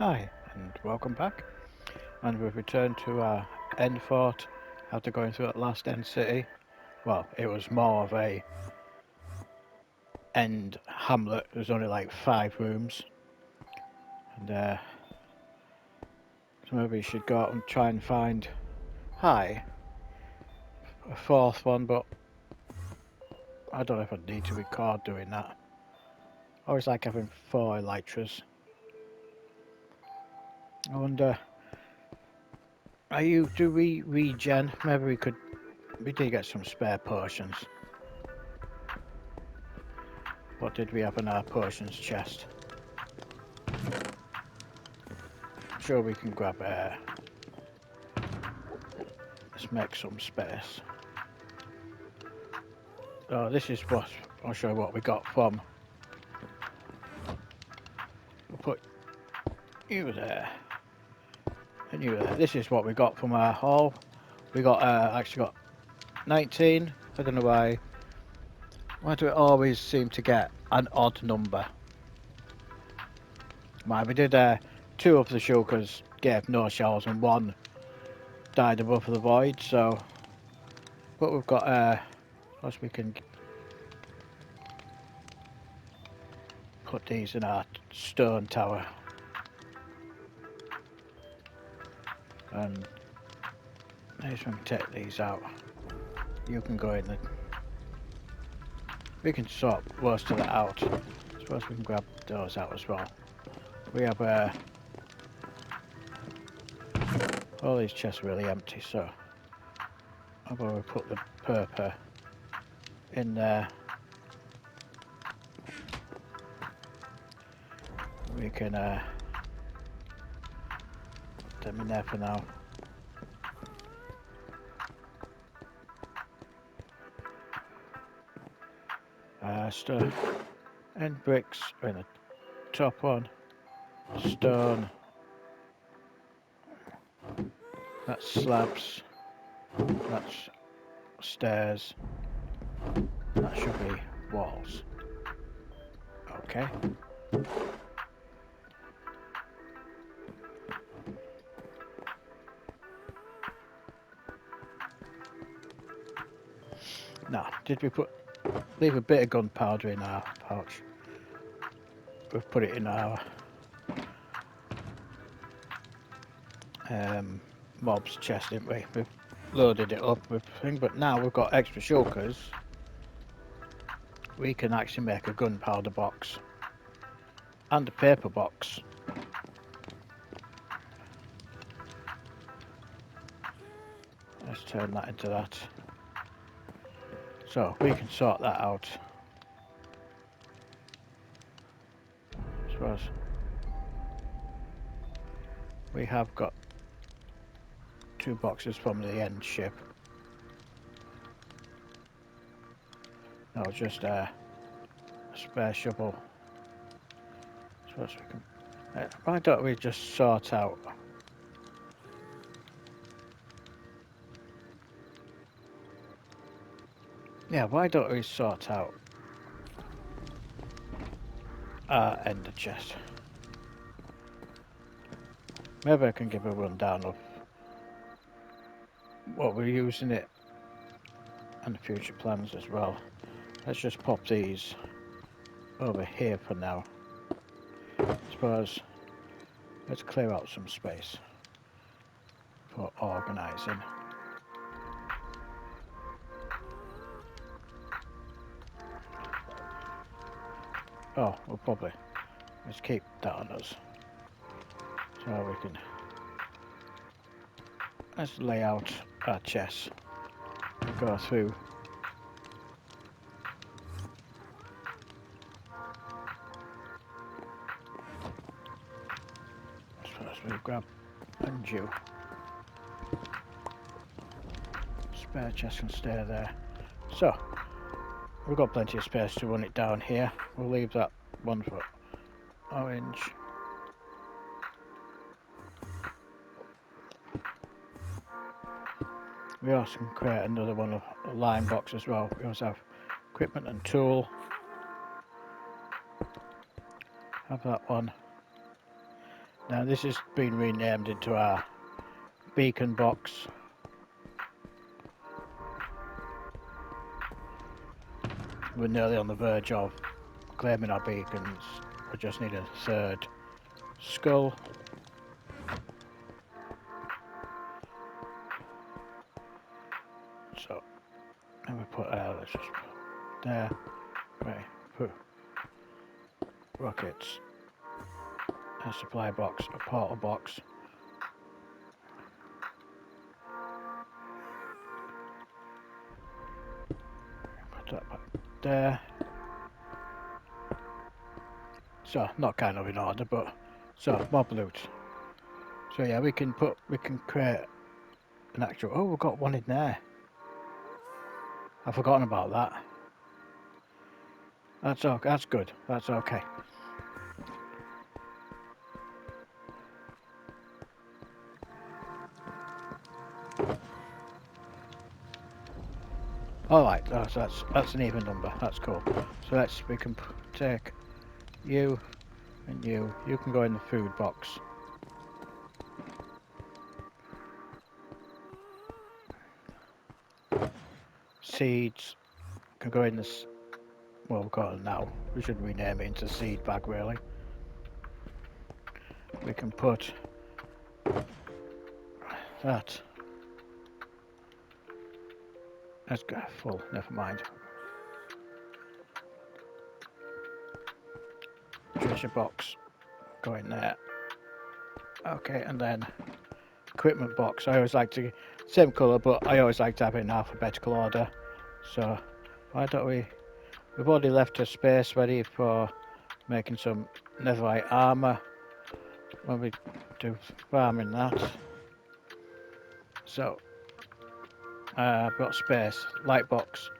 Hi, and welcome back. And we've returned to our end fort after going through that last end city. Well, it was more of a end hamlet. There's only like 5 rooms. And so maybe we should go out and try and find a fourth one, but I don't know if I need to record doing that. I always like having 4 elytras. I wonder, do we regen? Maybe we did get some spare potions. What did we have in our potions chest? Sure, we can grab let's make some space. Oh, this is what I'll show you what we got from. We'll put you there and you there. This is what we got from our haul. We got actually got 19. I don't know why. Why do we always seem to get an odd number? Right, we did 2 of the shulkers gave no shells and 1 died above the void. So, but we've got plus we can put these in our stone tower. And maybe we can take these out. You can go in the. We can sort most of that out. I suppose we can grab those out as well. We have all these chests really empty, so how about we put the purple in there? We can put them in there for now. Stone and bricks are in the top one. Stone. That's slabs. That's stairs. That should be walls. Okay. Now, did we leave a bit of gunpowder in our pouch? We've put it in our mob's chest, didn't we? We've loaded it up with thing, but now we've got extra shulkers. We can actually make a gunpowder box and a paper box. Let's turn that into that. So we can sort that out. I suppose we have got 2 boxes from the end ship. No, just a spare shovel. I suppose we can. Why don't we just sort out? Yeah, why don't we sort out our ender chest? Maybe I can give a rundown of what we're using it and the future plans as well. Let's just pop these over here for now. I suppose let's clear out some space for organising. Oh, we'll probably let's keep that on us. So we can let's lay out our chests and go through. First we grab undue. Spare chest can stay there. So we've got plenty of space to run it down here. We'll leave that one for orange. We also can create another one of a line box as well. We also have equipment and tool. Have that one. Now this has been renamed into our beacon box. We're nearly on the verge of claiming our beacons. We just need a third skull. So, and we put let's just there. Right, put rockets, a supply box, a portal box. Put that back there. So, not kind of in order, but so mob loot. So yeah, we can create an actual. Oh, we've got one in there. I've forgotten about that. That's okay. That's good. That's okay. All right. That's an even number. That's cool. So we can take you and you. You can go in the food box. Seeds can go in this. Well, we've got it now. We should rename it into seed bag, really. We can put that. Let's go full. Never mind. Treasure box. Go in there. Okay, and then equipment box. I always like to same colour, but I always like to have it in alphabetical order. So why don't we've already left a space ready for making some netherite armour when we do farming that. So I've got space, light box,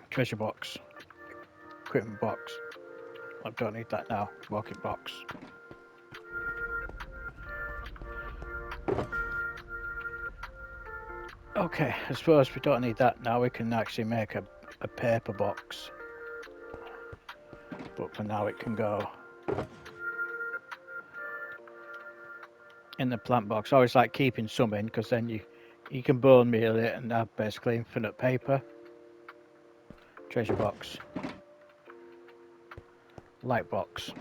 treasure box, equipment box. I don't need that now. Rocket box. Okay, I suppose we don't need that now. We can actually make a paper box. But for now it can go in the plant box. I always like keeping some in because then you can bone meal it and have basically infinite paper. Treasure box. Light box.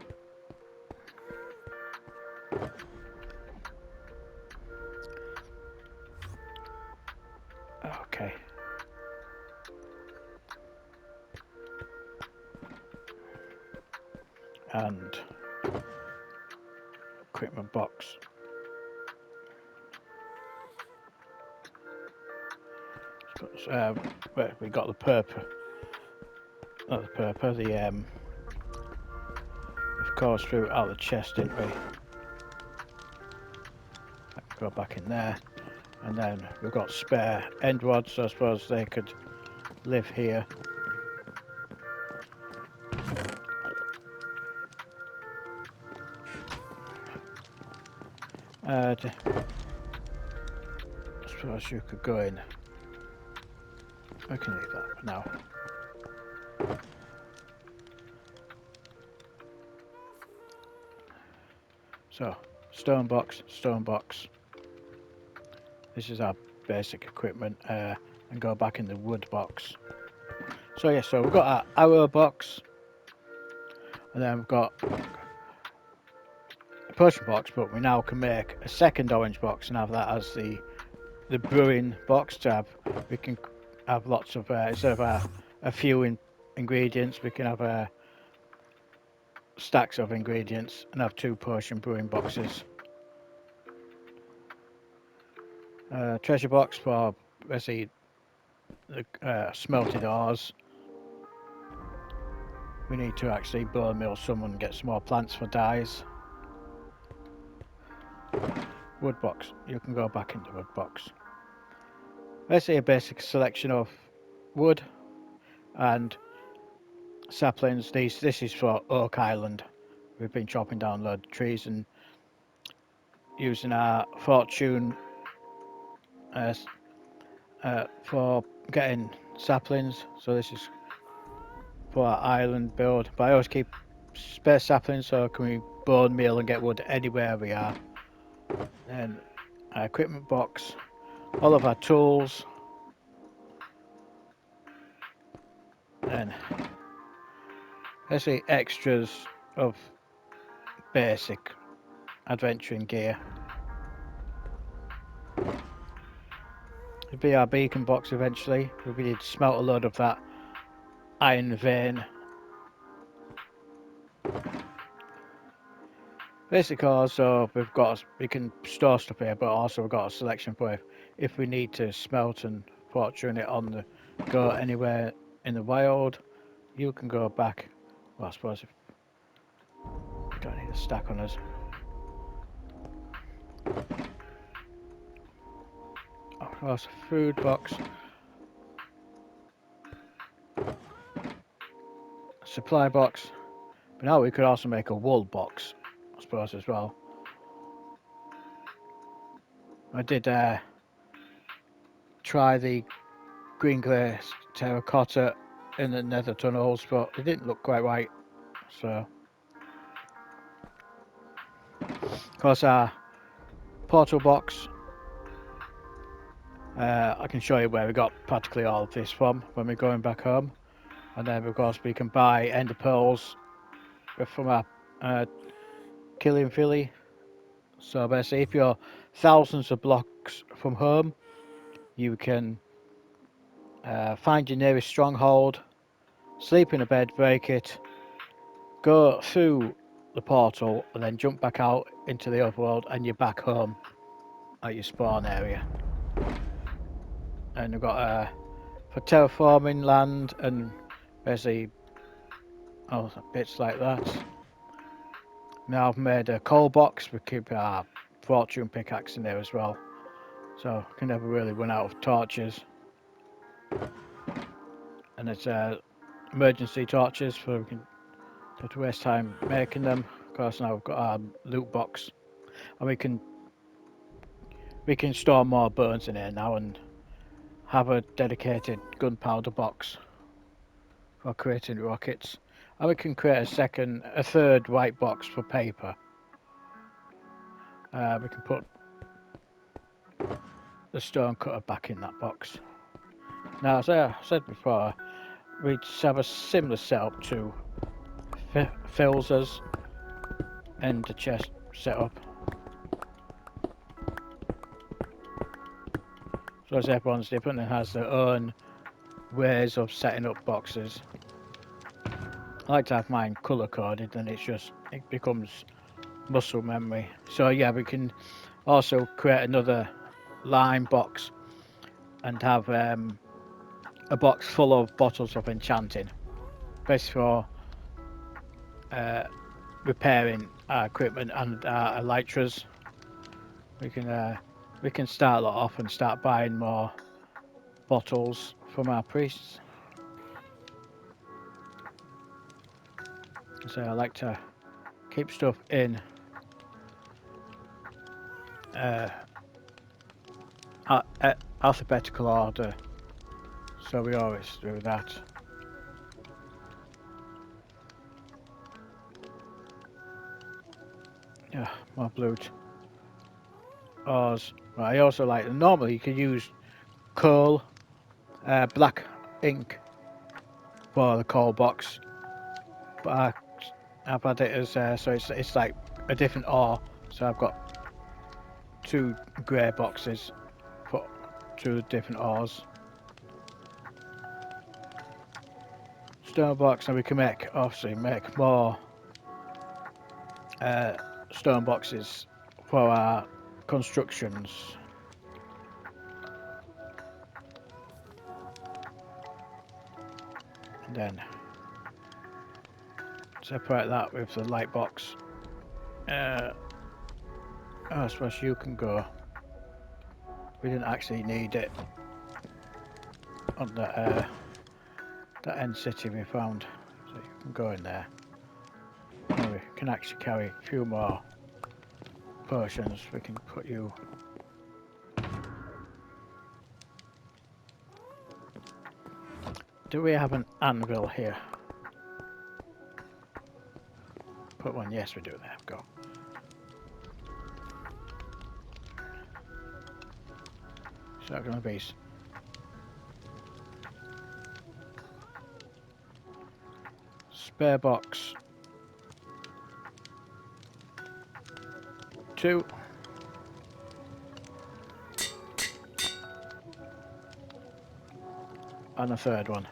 Okay. And equipment box. We got the purple. Not the purple. Of course, threw it out of the chest, didn't we? Go back in there, and then we've got spare end rods. So I suppose they could live here. I suppose you could go in. I can leave that for now. So, stone box, stone box. This is our basic equipment, and go back in the wood box. So yeah, so we've got our arrow box, and then we've got a potion box, but we now can make a second orange box and have that as the brewing box to have. We can have lots of instead of a few ingredients, we can have stacks of ingredients and have 2 potion brewing boxes. Treasure box for basically the smelted ores. We need to actually bone meal some and get some more plants for dyes. Wood box. You can go back into wood box. Basically a basic selection of wood and saplings. This is for Oak Island. We've been chopping down a load of trees and using our fortune for getting saplings. So this is for our island build. But I always keep spare saplings, so can we bone meal and get wood anywhere we are. Then our equipment box, all of our tools, and basically extras of basic adventuring gear. It'll be our beacon box eventually. We need to smelt a load of that iron vein. Basically, also we can store stuff here, but also we've got a selection for if we need to smelt and fortune it on the go anywhere in the wild. You can go back. Well, I suppose if we don't need a stack on us. Of course, a food box, a supply box. But now we could also make a wool box, I suppose, as well. I did try the green glazed terracotta in the nether tunnels, but it didn't look quite right. So, of course, our portal box. I can show you where we got practically all of this from when we're going back home. And then, of course, we can buy ender pearls from our killing filly. So basically, if you're thousands of blocks from home, you can find your nearest stronghold, sleep in a bed, break it, go through the portal, and then jump back out into the overworld, and you're back home at your spawn area. And we've got for terraforming land and basically bits like that. Now I've made a coal box. We keep our fortune pickaxe in there as well, so we can never really run out of torches. And it's emergency torches, so we can have to waste time making them. Of course, now we've got our loot box, and we can store more bones in here now and have a dedicated gunpowder box for creating rockets. And we can create a third white box for paper. We can put the stone cutter back in that box. Now, as I said before, we have a similar setup to Phil's and the chest setup. So as everyone's different and has their own ways of setting up boxes. I like to have mine colour coded, and it becomes muscle memory. So yeah, we can also create another lime box and have a box full of bottles of enchanting, basically for repairing our equipment and our elytras. We can start that off and start buying more bottles from our priests. So I like to keep stuff in alphabetical order, so we always do that. Yeah, more loot. Ores. Right, I also like, normally you could use coal, black ink for the coal box, but I've had it as so it's like a different ore. So I've got 2 grey boxes for 2 different ores. Stone box, and we can obviously make more stone boxes for our constructions. And then separate that with the light box. I suppose you can go. We didn't actually need it on that end city we found, so you can go in there. And we can actually carry a few more potions. We can put you. Do we have an anvil here? put one? Yes, we do. There we go. So that's going to be spare box 2. And a third one.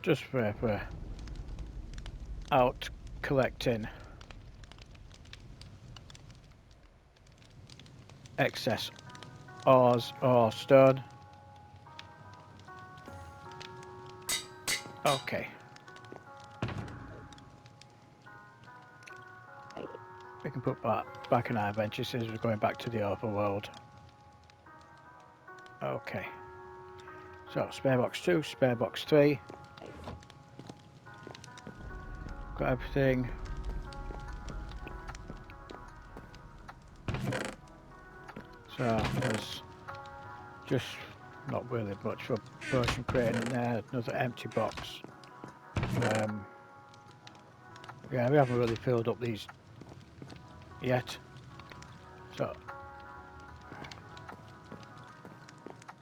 Just for out collecting excess ores or stone. Okay. We can put that back in our adventure since we're going back to the overworld. Okay. So, spare box 2, spare box 3. Got everything. So, there's just not really much for potion crate in there. Another empty box. Yeah, we haven't really filled up these yet. So,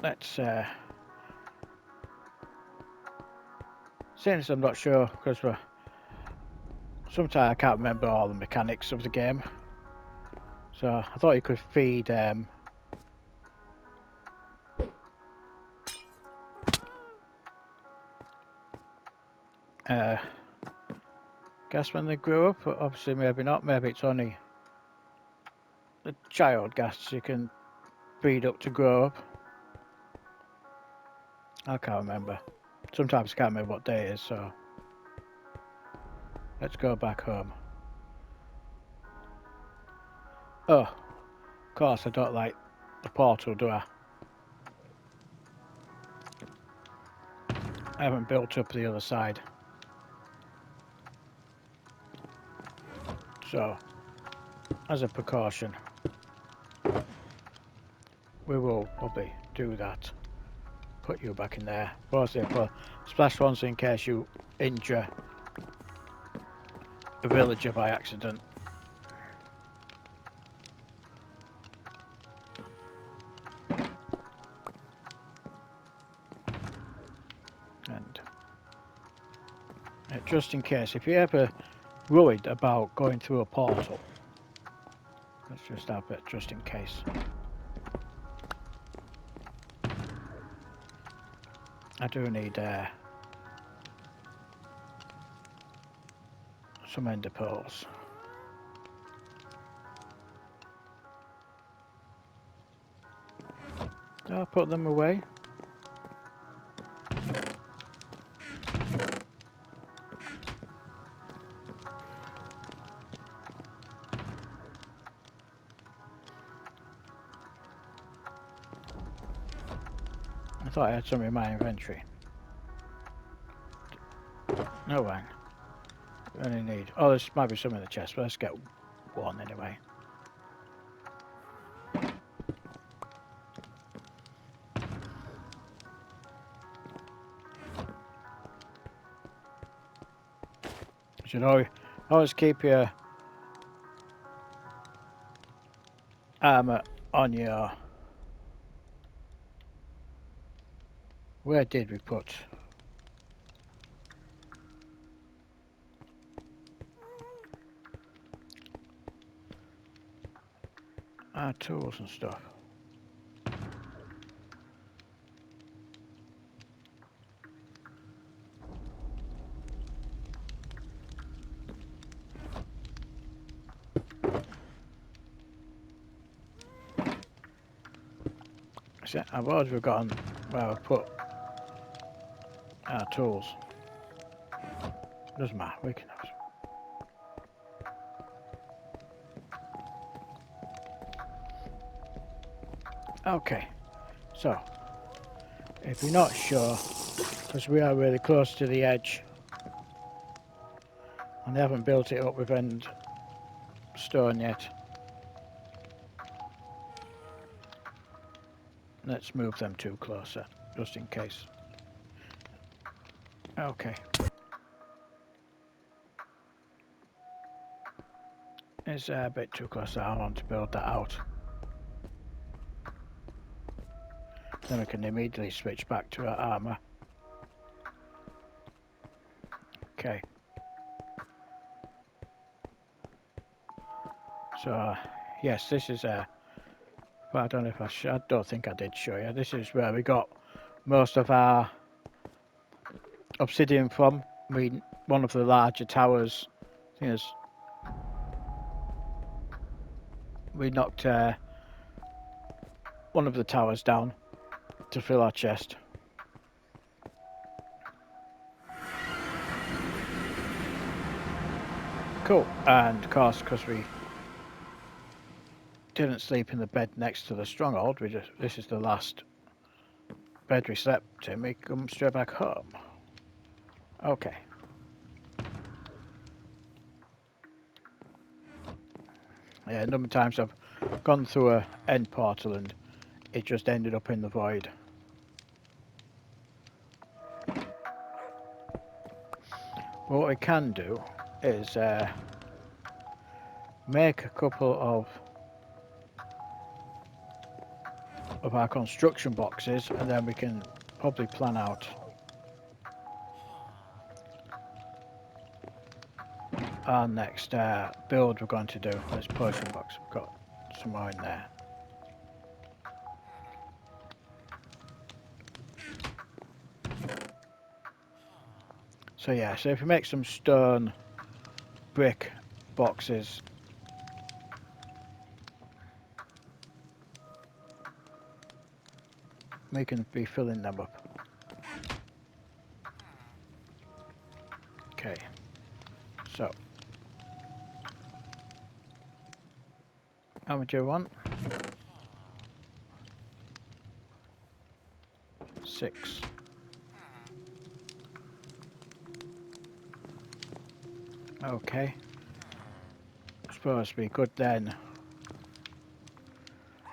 let's since I'm not sure, because sometimes I can't remember all the mechanics of the game, so I thought you could feed gas when they grow up, but obviously maybe not. Maybe it's only the child gas you can feed up to grow up. I can't remember. Sometimes I can't remember what day it is, so let's go back home. Oh, of course I don't like the portal, do I? I haven't built up the other side. So, as a precaution, we will probably do that. Put you back in there. Mostly for splash ones in case you injure a villager by accident. And just in case, if you're ever worried about going through a portal, let's just have it just in case. I do need some ender pearls. I'll put them away. I thought I had some in my inventory. No one. We only need. Oh, there might be some in the chest, but let's get one anyway. You should always keep your armor on your. Where did we put? Our tools and stuff. See, I've always forgotten where I put our tools. Doesn't matter, we can have some. Okay, so if you're not sure, because we are really close to the edge and they haven't built it up with end stone yet, let's move them two closer just in case. Okay. It's a bit too close. I want to build that out. Then we can immediately switch back to our armor. Okay. So, yes, this is but I don't know if I don't think I did show you. This is where we got most of our obsidian from. One of the larger towers. I think we knocked one of the towers down to fill our chest. Cool. And of course, because we didn't sleep in the bed next to the stronghold, this is the last bed we slept in. We come straight back home. Okay. Yeah, a number of times I've gone through a end portal and it just ended up in the void. What we can do is make a couple of our construction boxes, and then we can probably plan out our next build we're going to do. This potion box, we've got some more in there. So yeah, so if we make some stone brick boxes, we can be filling them up. Okay, so how much do you want? 6. Okay, supposed to be good then.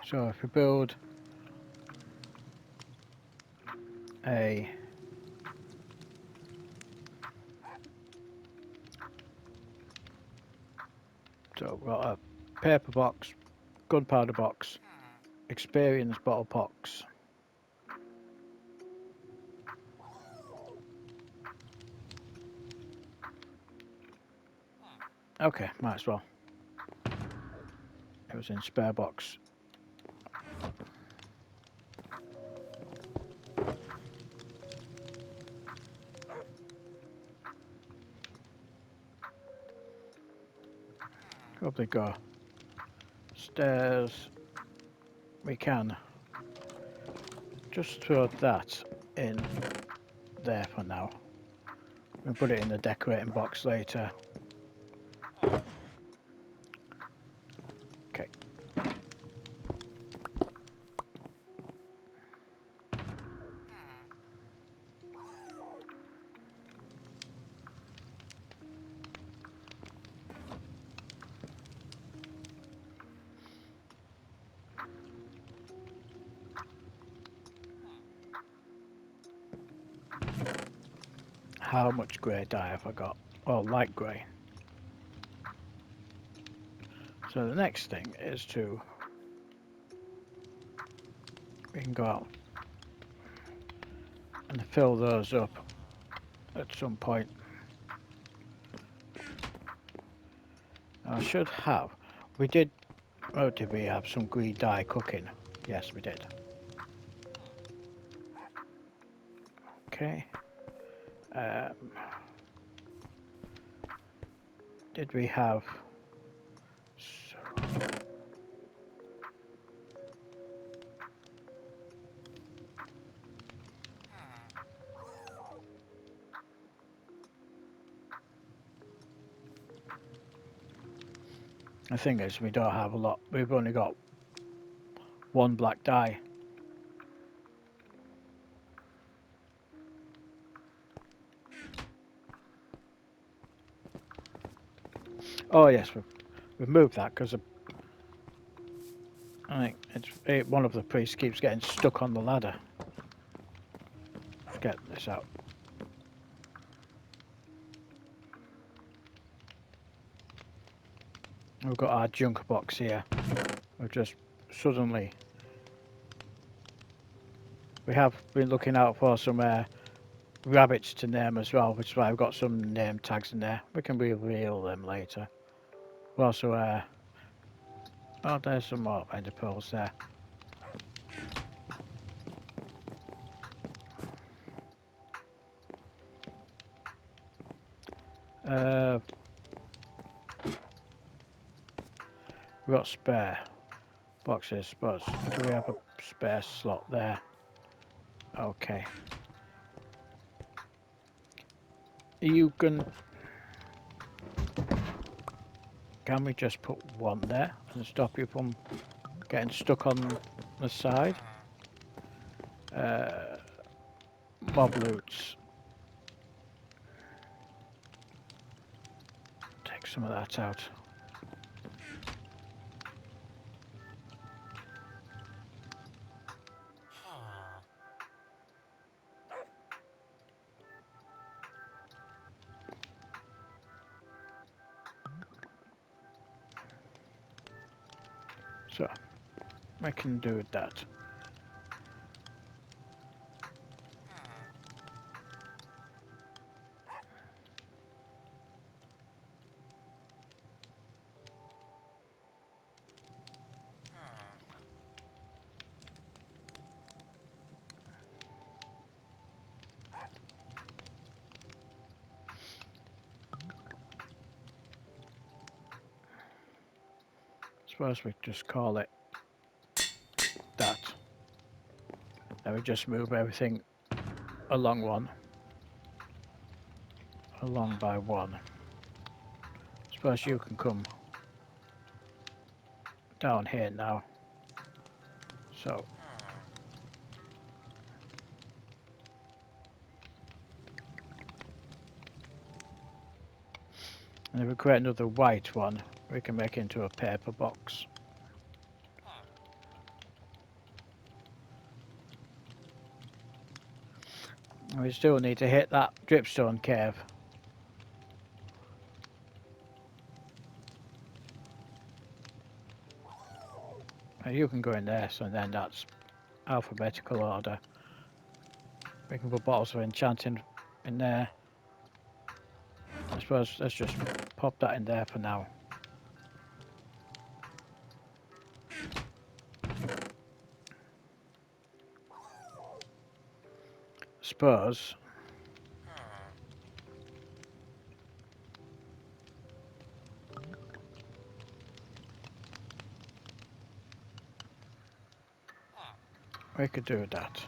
So if we build a so we've got a paper box, gunpowder box, experience bottle box. Okay, might as well. It was in spare box. Probably go stairs. We can just throw that in there for now. We'll put it in the decorating box later. Okay. How much grey dye have I got? Oh, light grey. So the next thing is we can go out and fill those up at some point. I should have. We did. Oh, did we have some green dye cooking? Yes, we did. Okay. Did we have? The thing is, we don't have a lot. We've only got one black dye. Oh yes, we've moved that because I think one of the priests keeps getting stuck on the ladder. Let's get this out. We've got our junk box here. We've just suddenly... We have been looking out for some rabbits to name as well, which is why I've got some name tags in there. We can reveal them later. We also... oh, there's some more ender pearls there. We've got spare boxes, but do we have a spare slot there? Okay. You can we just put one there and stop you from getting stuck on the side? Mob loots. Take some of that out. So, I can do that. Suppose we just call it that. Then we just move everything along by one. Suppose you can come down here now. So and if we create another white one, we can make it into a paper box. And we still need to hit that dripstone cave. And you can go in there, so then that's alphabetical order. We can put bottles of enchanting in there. I suppose let's just pop that in there for now. Suppose we could do that.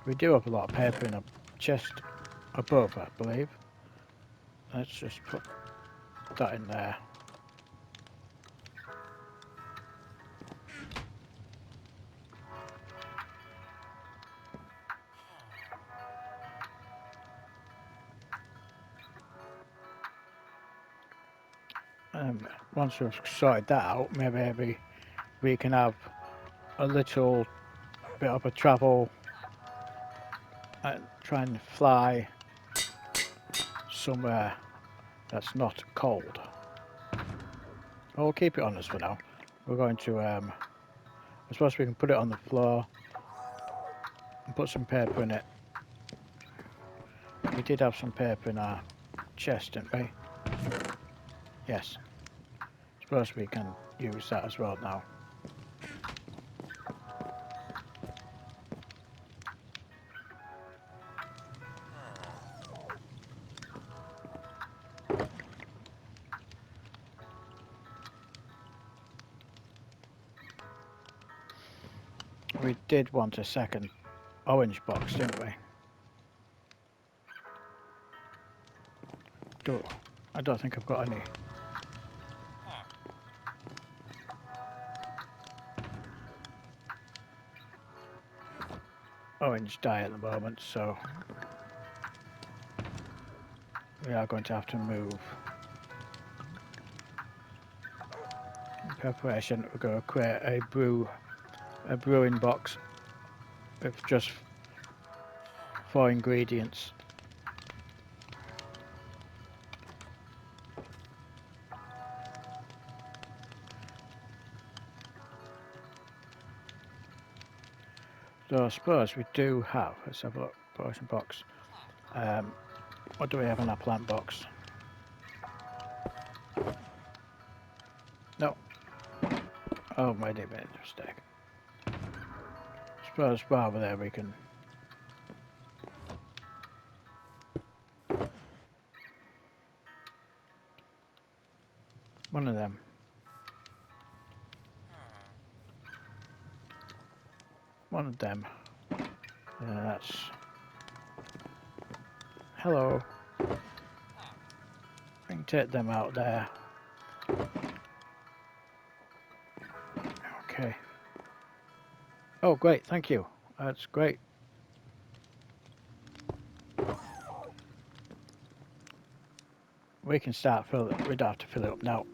We do have a lot of paper in a chest above, I believe. Let's just put that in there. Once we've sorted that out, maybe we can have a little bit of a travel and try and fly somewhere that's not cold. We'll keep it on us for now. We're going to, I suppose we can put it on the floor and put some paper in it. We did have some paper in our chest, didn't we? Yes. Suppose we can use that as well now. We did want a second orange box, didn't we? I don't think I've got any. Orange dye at the moment, so we are going to have to move preparation, we're going to create a brewing box with just 4 ingredients. So I suppose we do have, let's have a look, potion box. What do we have in our plant box? No. Oh, wait a minute, mistake. I suppose while we're there we can... One of them. One of them. That's... Hello. We can take them out there. Okay. Oh, great, thank you. That's great. We can start fill it. We don't have to fill it up now.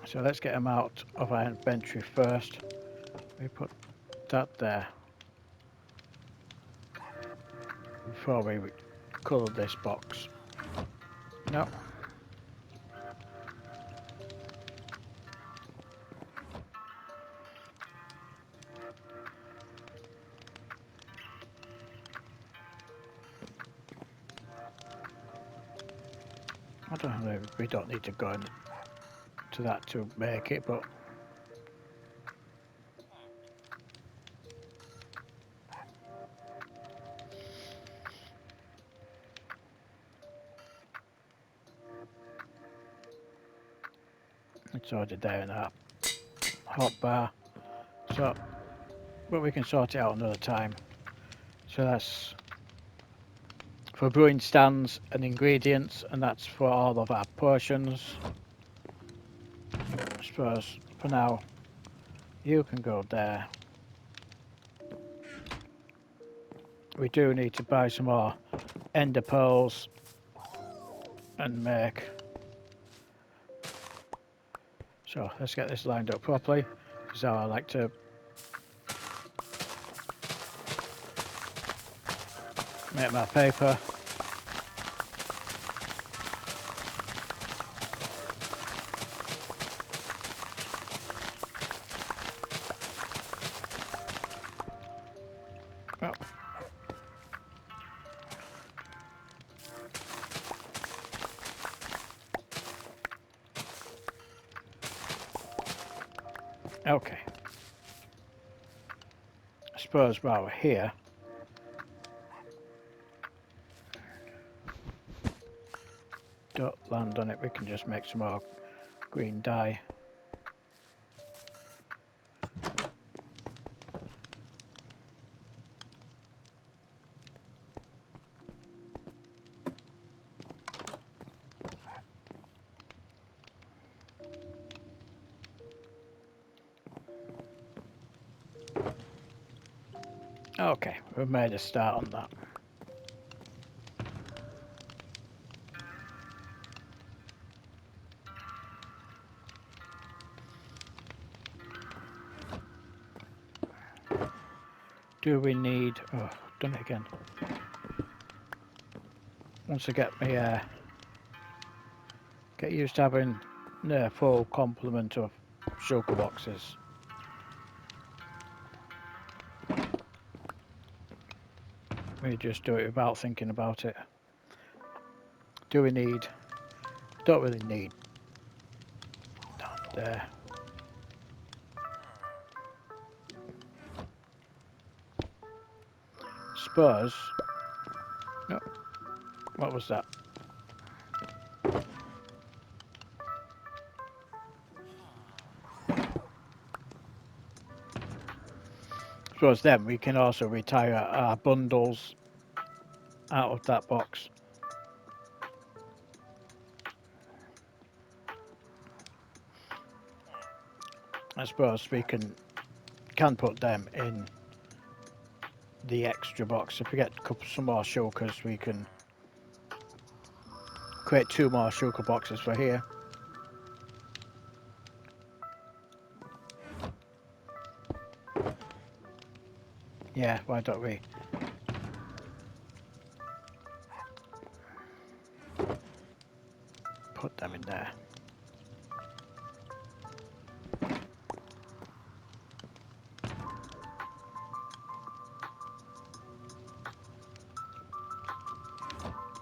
So let's get them out of our inventory first. We put that there before we colour this box. No. I don't know, we don't need to go into that to make it, but it's already there in our hot bar. So, but we can sort it out another time. So that's for brewing stands and ingredients, and that's for all of our potions. I suppose for now you can go there. We do need to buy some more ender pearls and make. So let's get this lined up properly. This is how I like to make my paper. Oh. Okay. I suppose while we're here, don't land on it, we can just make some more green dye. Okay, we've made a start on that. Do we need... Oh, done it again. Once I get me... get used to having a full complement of shulker boxes. We just do it without thinking about it. Do we need... Don't really need... That there. Suppose... No. What was that? Suppose then we can also retire our bundles out of that box. I suppose we can put them in the extra box. If we get some more shulkers, we can create 2 more shulker boxes for here. Yeah, why don't we put them in there?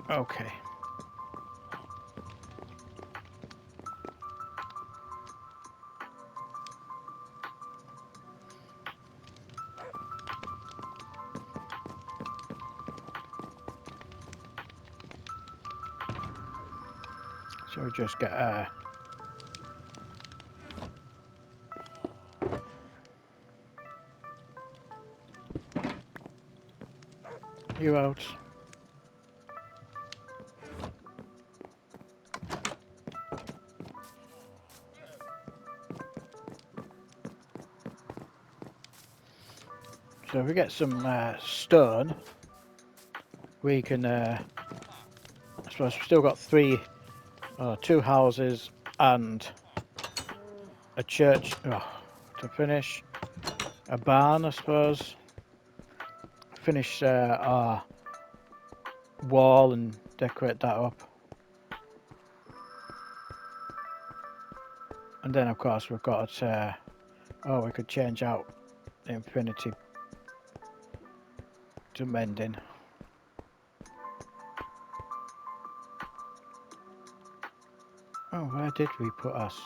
Okay. So we just get you out. So if we get some stone, we can, I suppose we've still got 2 houses and a church to finish. A barn, I suppose. Finish our wall and decorate that up. And then of course we've got, we could change out the infinity to mending. Oh, where did we put us?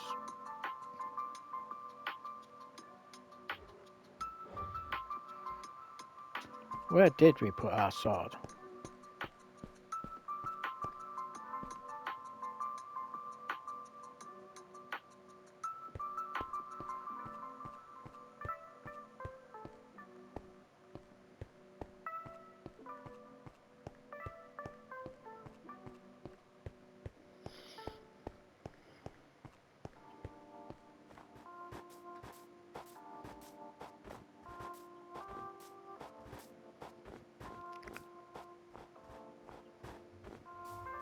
Where did we put our sword?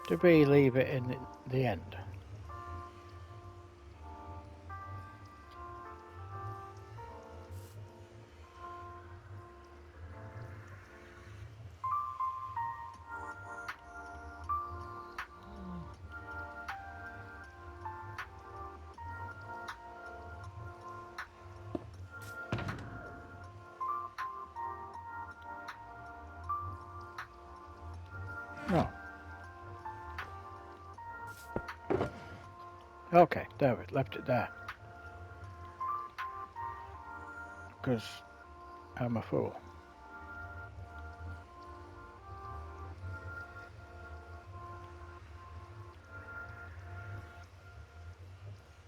Did we leave it in the end? No. Okay, there we left it there. Because I'm a fool.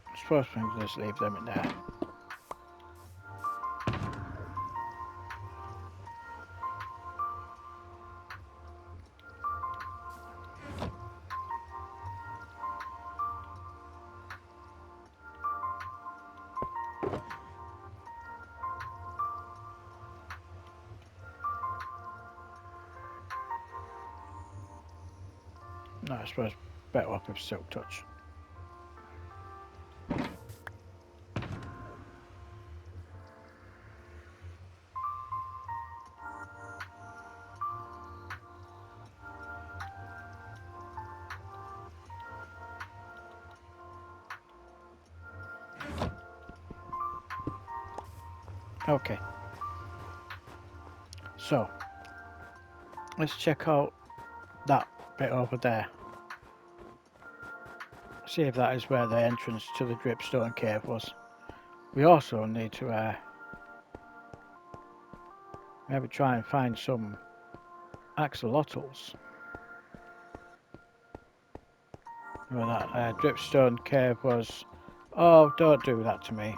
I suppose we can just leave them in there. No, I suppose better up with silk touch. Okay. So, let's check out that bit over there. See if that is where the entrance to the dripstone cave was. We also need to maybe try and find some axolotls. Where that dripstone cave was. Oh, don't do that to me.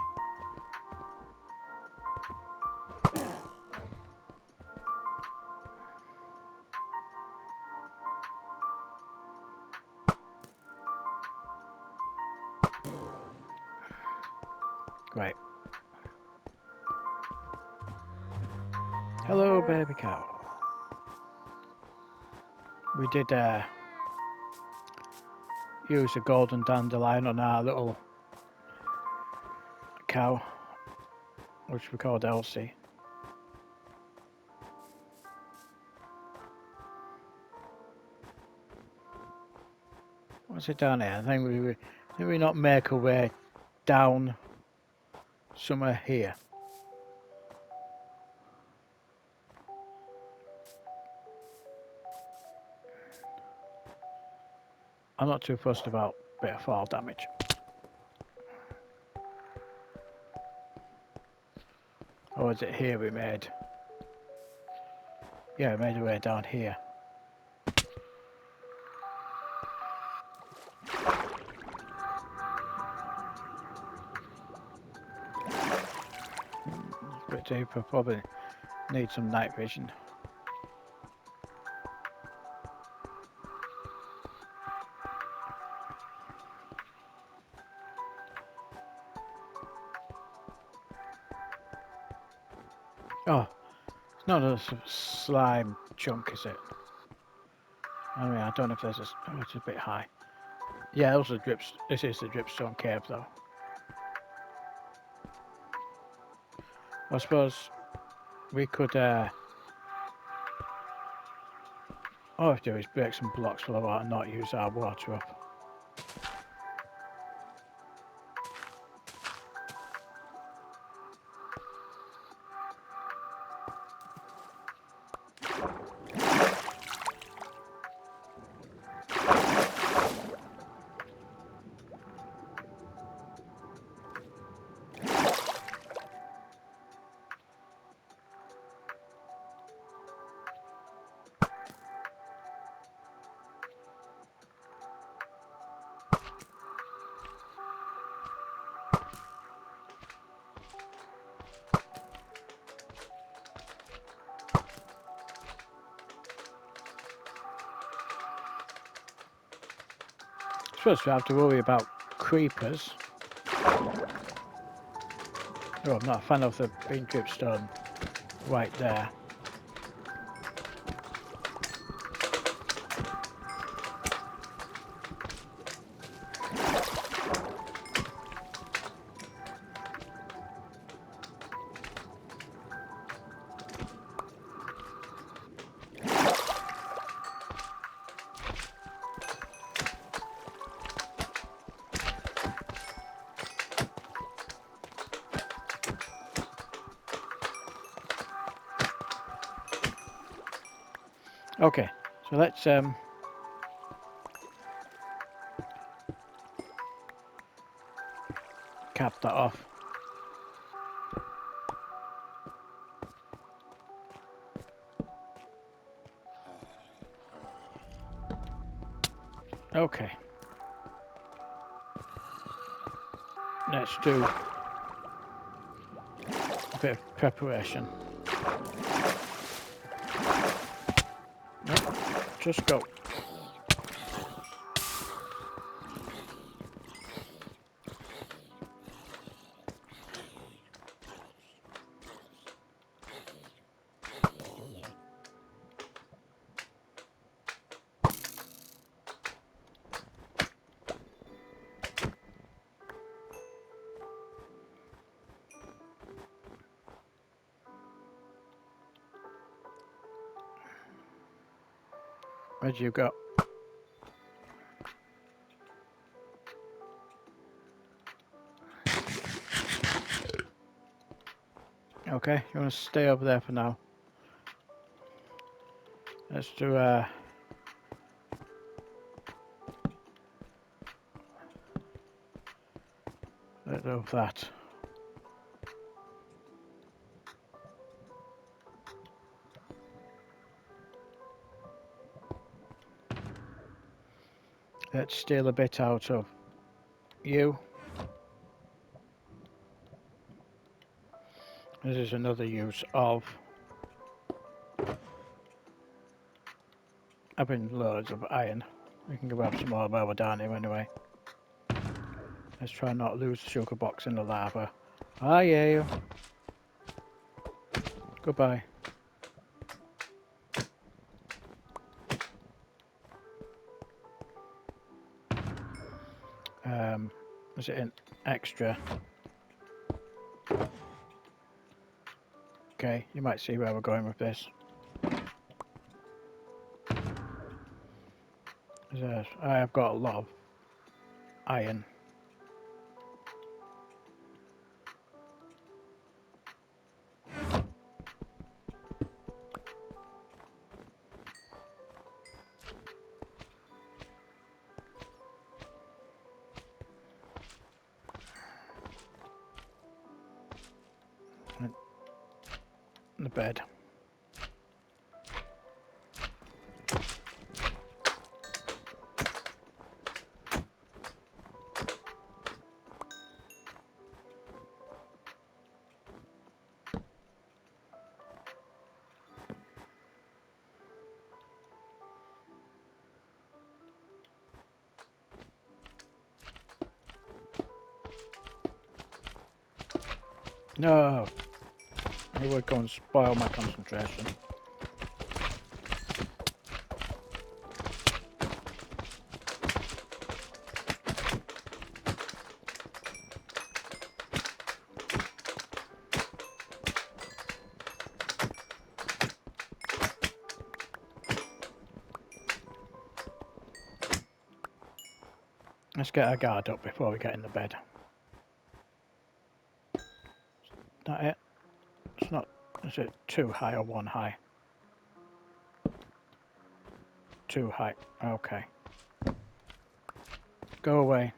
Great. Hello, baby cow. We did use a golden dandelion on our little cow, which we called Elsie. What's it down here? I think we not make our way down somewhere here. I'm not too fussed about a bit of fall damage. Or is it here we made? Yeah, we made our way down here. It's a bit deeper, probably need some night vision. Oh, it's not a slime chunk, is it? I mean, I don't know if there's oh, it's a bit high. Yeah, those are drips. This is the dripstone cave, though. I suppose we could. All we have to do is break some blocks for the water and not use our water up. I suppose we have to worry about creepers. Oh, I'm not a fan of the being dripstone right there. Okay, so let's cap that off. Okay. Let's do a bit of preparation. Nope, just go. Where'd you go? Okay, you want to stay over there for now. Let's do a bit of that. Let's steal a bit out of you. This is another use of having loads of iron. We can grab some more while we're down here anyway. Let's try not lose the shulker box in the lava. Ah, yeah. Goodbye. Is it an extra? Okay, you might see where we're going with this. I have got a lot of iron. The bed. No! He would go and spoil my concentration. Let's get our guard up before we get in the bed. Is that it? It's not... Is it too high or one high? Too high. Okay. Go away.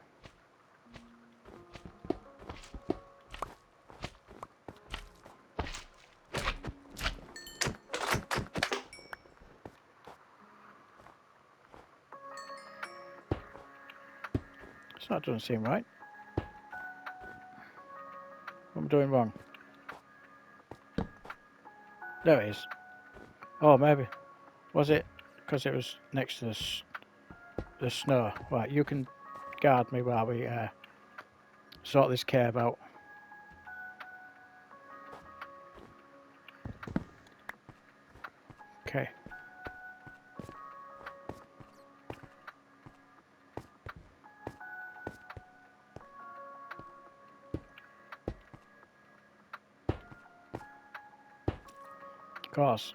That doesn't seem right. What am I doing wrong? There it is. Oh, maybe. Was it because it was next to the snow? Right, you can guard me while we sort this cave out. Okay. Of course,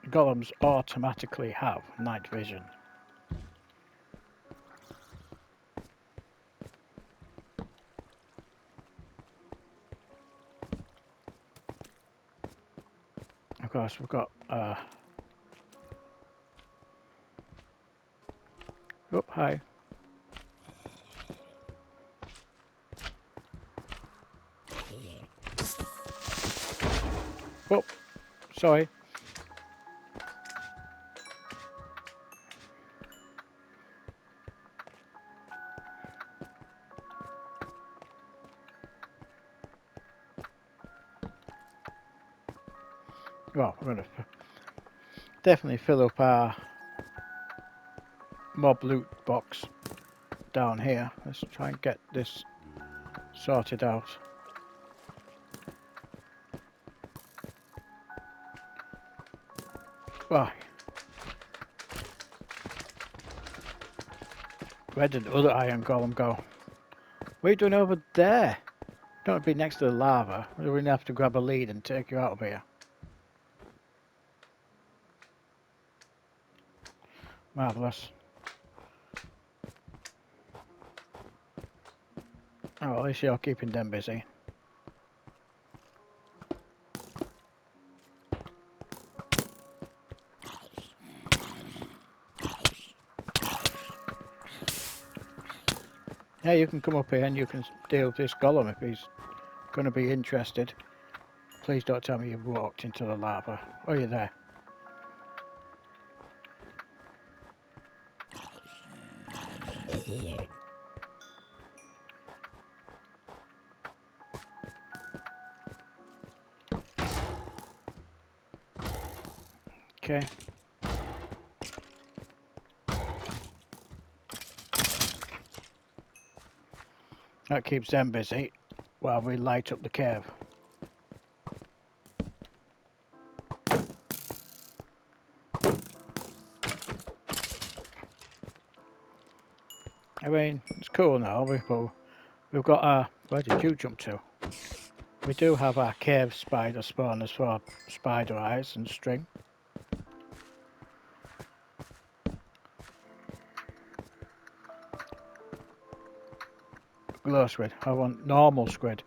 golems automatically have night vision. Of course, we've got oh, hi. Oh, sorry. Well, we're going to definitely fill up our mob loot box down here. Let's try and get this sorted out. Right. Where did the other iron golem go? What are you doing over there? Don't be next to the lava. We're going to have to grab a lead and take you out of here. Marvellous. Oh, at least you're keeping them busy. Yeah, you can come up here and you can deal with this golem if he's going to be interested. Please don't tell me you've walked into the lava. Oh, you're there. Okay. That keeps them busy while we light up the cave. I mean, it's cool now. We've got our... Where did you jump to? We do have our cave spider spawners for spider eyes and string. Glow squid. I want normal squid.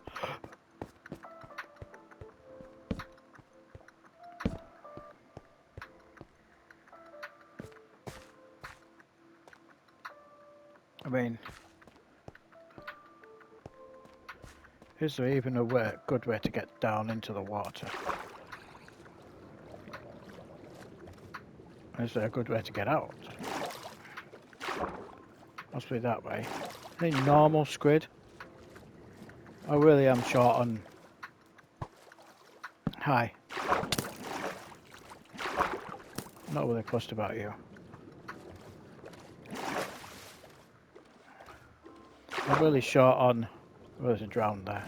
I mean, is there even a good way to get down into the water? Is there a good way to get out? Must be that way. Any normal squid? I really am short on... Hi. Not really fussed about you. I'm really short on... Oh, there's a drown there.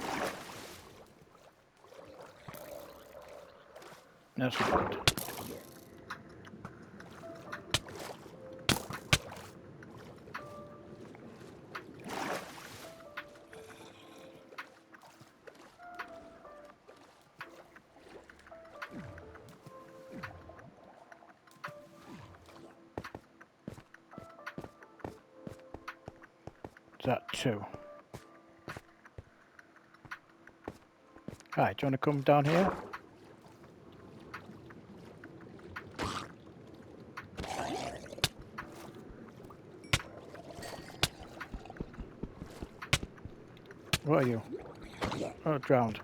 That's not good. Is that 2? Hi, do you want to come down here? What are you? Oh, drowned.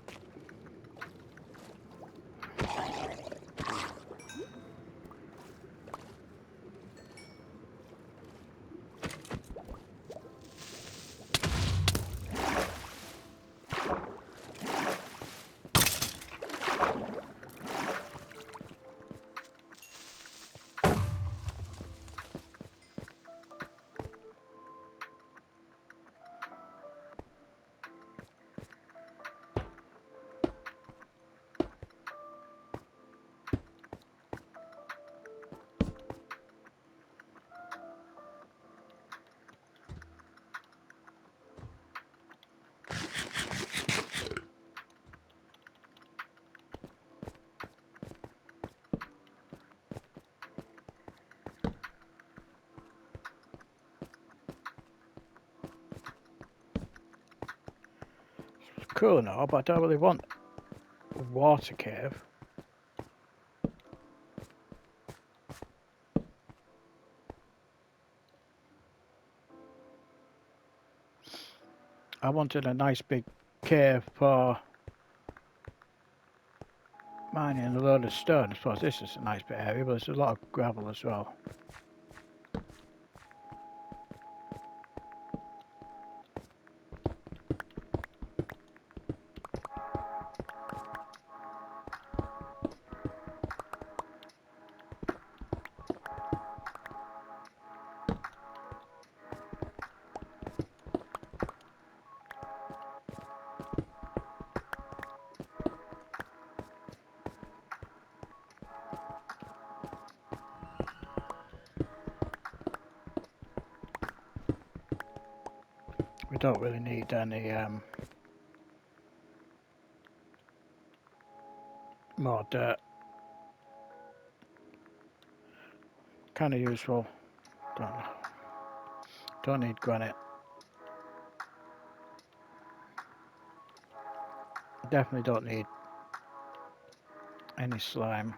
Cool now, but I don't really want a water cave. I wanted a nice big cave for mining a load of stone. I suppose this is a nice bit area, but there's a lot of gravel as well. We don't really need any more dirt. Kind of useful. Don't need granite. Definitely don't need any slime.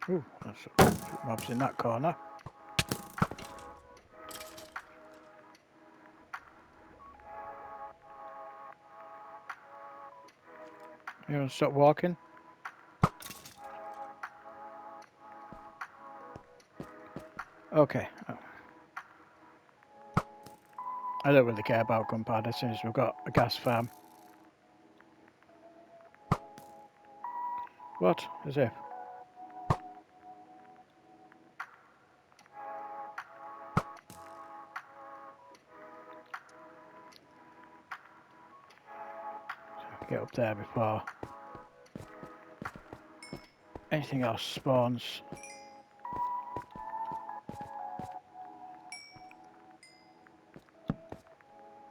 Ooh, that's a few mobs in that corner. You want to stop walking? Okay. Oh. I don't really care about gunpowder as soon as we've got a gas farm. What? As if. get up there before anything else spawns.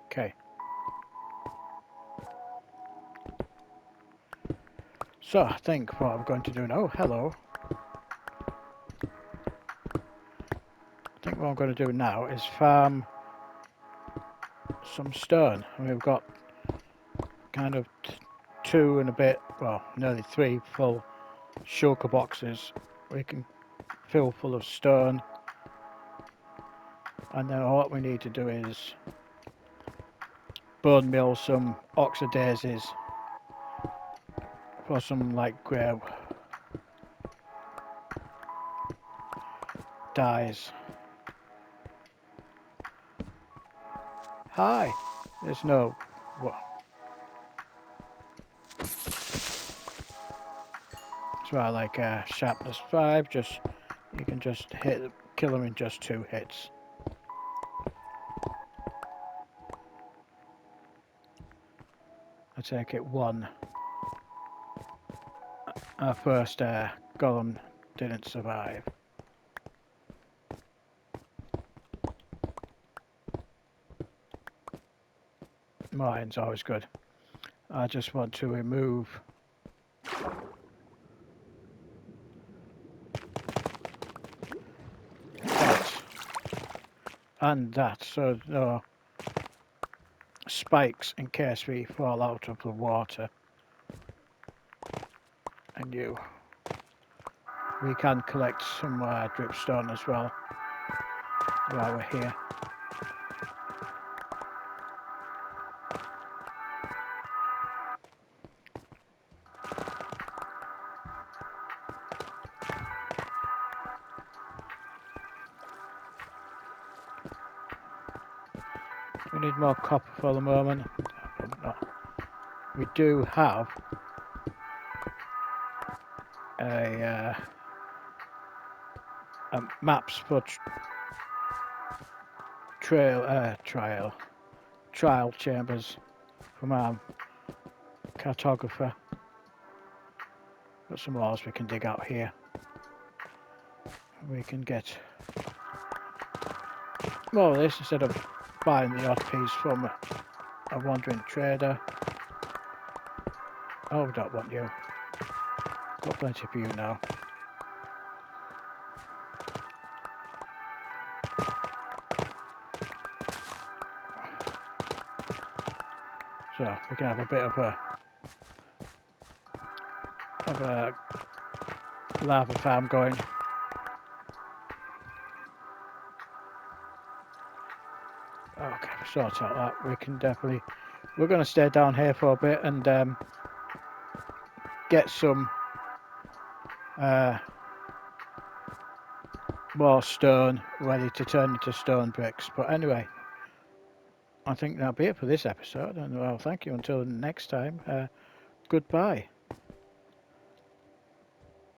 Okay. So I think what I'm going to do now, hello. I think what I'm going to do now is farm some stone. And we've got kind of 2 and a bit, well, nearly 3 full shulker boxes we can fill full of stone. And then what we need to do is bone mill some oxidazes for some like dyes. Hi, there's no what. So I like sharpness 5. Just you can just kill them in just 2 hits. I take it 1. Our first golem didn't survive. Mine's always good. I just want to remove that and that, so no spikes in case we fall out of the water. And we can collect some dripstone as well while we're here. We need more copper for the moment. We do have a maps for trial chambers from our cartographer. Got some ores we can dig out here. We can get more of this instead of buying the odd piece from a wandering trader. Oh, we don't want you. Got plenty for you now. So we can have a bit of a lava farm going. Okay, sort out that. We can definitely. We're going to stay down here for a bit and get some more stone ready to turn into stone bricks. But anyway, I think that'll be it for this episode. And well, thank you until next time. Goodbye.